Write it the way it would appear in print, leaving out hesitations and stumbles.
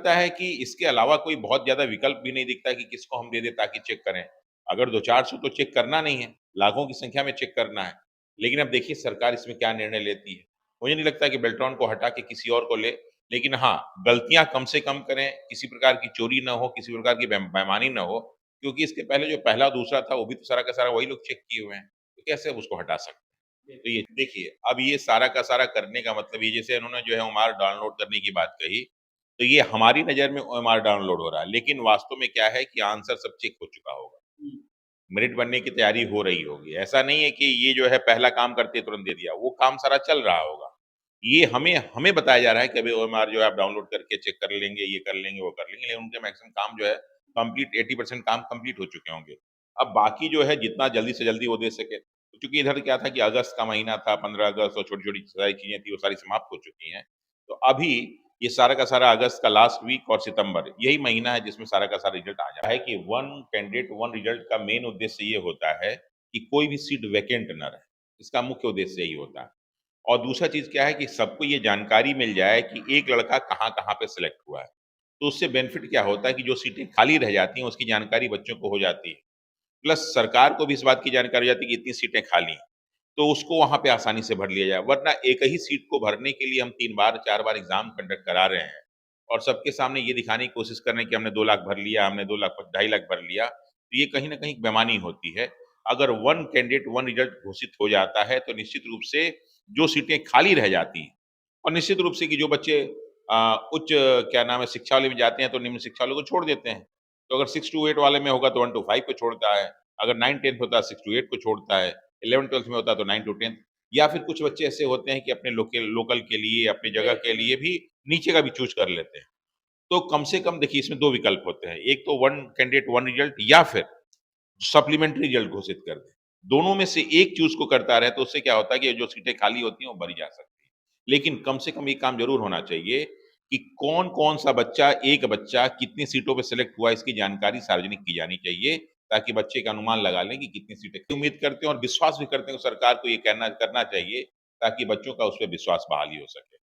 लगता है कि इसके अलावा कोई बहुत ज़्यादा विकल्प भी नहीं दिखता कि किसको हम दे दें ताकि चेक करें। अगर 2-400 तो चेक करना नहीं है, लाखों की संख्या में चेक करना है। लेकिन अब देखिए सरकार इसमें क्या निर्णय लेती है। मुझे नहीं लगता कि बेल्ट्रॉन को हटा के किसी और को ले, लेकिन हाँ, गलतियाँ कम से कम करें, किसी प्रकार की चोरी ना हो, किसी प्रकार की बेईमानी ना हो, क्योंकि इसके पहले जो पहला दूसरा था, वो भी तो सारा का सारा वही लोग चेक किए हुए हैं। तो कैसे अब उसको हटा सकते हैं? तो ये देखिए, अब ये सारा का सारा करने का मतलब ये जैसे उन्होंने जो है ओमार डाउनलोड करने की बात कही, तो ये हमारी नज़र में ओएमआर डाउनलोड हो रहा है, लेकिन वास्तव में क्या है कि आंसर सब चेक हो चुका होगा। मेरिट बनने की तैयारी हो रही होगी। ऐसा नहीं है कि ये जो है पहला काम करते तुरंत दे दिया, वो काम सारा चल रहा होगा। ये हमें हमें बताया जा रहा है कि अभी ओएमआर जो है आप डाउनलोड करके चेक कर लेंगे, ये कर लेंगे, वो कर लेंगे, लेकिन उनके मैक्सिमम काम जो है कंप्लीट 80% काम कंप्लीट हो चुके होंगे। अब बाकी जो है जितना जल्दी से जल्दी वो दे सके। क्योंकि इधर क्या था कि अगस्त का महीना था, 15 अगस्त और छोटी-छोटी सारी चीज़ें थी, वो सारी समाप्त हो चुकी हैं। तो अभी ये सारा का सारा अगस्त का लास्ट वीक और सितंबर यही महीना है जिसमें सारा का सारा रिजल्ट आ जाता है कि वन कैंडिडेट वन रिजल्ट का मेन उद्देश्य ये होता है कि कोई भी सीट वैकेंट न रहे। इसका मुख्य उद्देश्य यही होता है। और दूसरा चीज़ क्या है कि सबको ये जानकारी मिल जाए कि एक लड़का कहाँ-कहाँ पे सिलेक्ट हुआ है। तो उससे बेनिफिट क्या होता है कि जो सीटें खाली रह जाती हैं उसकी जानकारी बच्चों को हो जाती है। प्लस सरकार को भी इस बात की जानकारी हो जाती है कि इतनी सीटें खाली हैं। तो उसको वहाँ पे आसानी से भर लिया जाए। वरना एक ही सीट को भरने के लिए हम 3 बार, 4 बार एग्ज़ाम कंडक्ट करा रहे हैं और सबके सामने ये दिखाने की कोशिश कर रहे हैं कि हमने 2 लाख भर लिया, हमने 2 लाख 2.5 लाख भर लिया। तो ये कहीं न कहीं बेईमानी होती है। अगर वन कैंडिडेट वन रिजल्ट घोषित हो जाता है, तो निश्चित रूप से जो सीटें खाली रह जाती हैं और निश्चित रूप से कि जो बच्चे उच्च क्या नाम है शिक्षा वाले में जाते हैं, तो निम्न शिक्षा वालों को छोड़ देते हैं। तो अगर 6 टू 8 वाले में होगा तो 1 टू 5 को छोड़ता है। अगर 9-10th होता है 6 टू 8 को छोड़ता है। 11th-12th में होता है तो 9 टू 10th या फिर कुछ बच्चे ऐसे होते हैं कि अपने लोकल के लिए, अपनी जगह के लिए भी नीचे का भी चूज़ कर लेते हैं। तो कम से कम देखिए इसमें 2 विकल्प होते हैं। एक तो वन कैंडिडेट वन रिजल्ट या फिर सप्लीमेंट्री रिजल्ट घोषित कर दें। दोनों में से एक चूज़ को करता रहे तो उससे क्या होता है कि जो सीटें खाली होती हैं वो भरी जा सकती हैं। लेकिन कम से कम ये काम ज़रूर होना चाहिए कि कौन-कौन सा बच्चा, एक बच्चा कितनी सीटों पे सेलेक्ट हुआ इसकी जानकारी सार्वजनिक की जानी चाहिए, ताकि बच्चे का अनुमान लगा लें कि कितनी सीटें उम्मीद करते हैं और विश्वास भी करते हैं कि सरकार को ये कहना करना चाहिए ताकि बच्चों का उस पे विश्वास बहाली हो सके।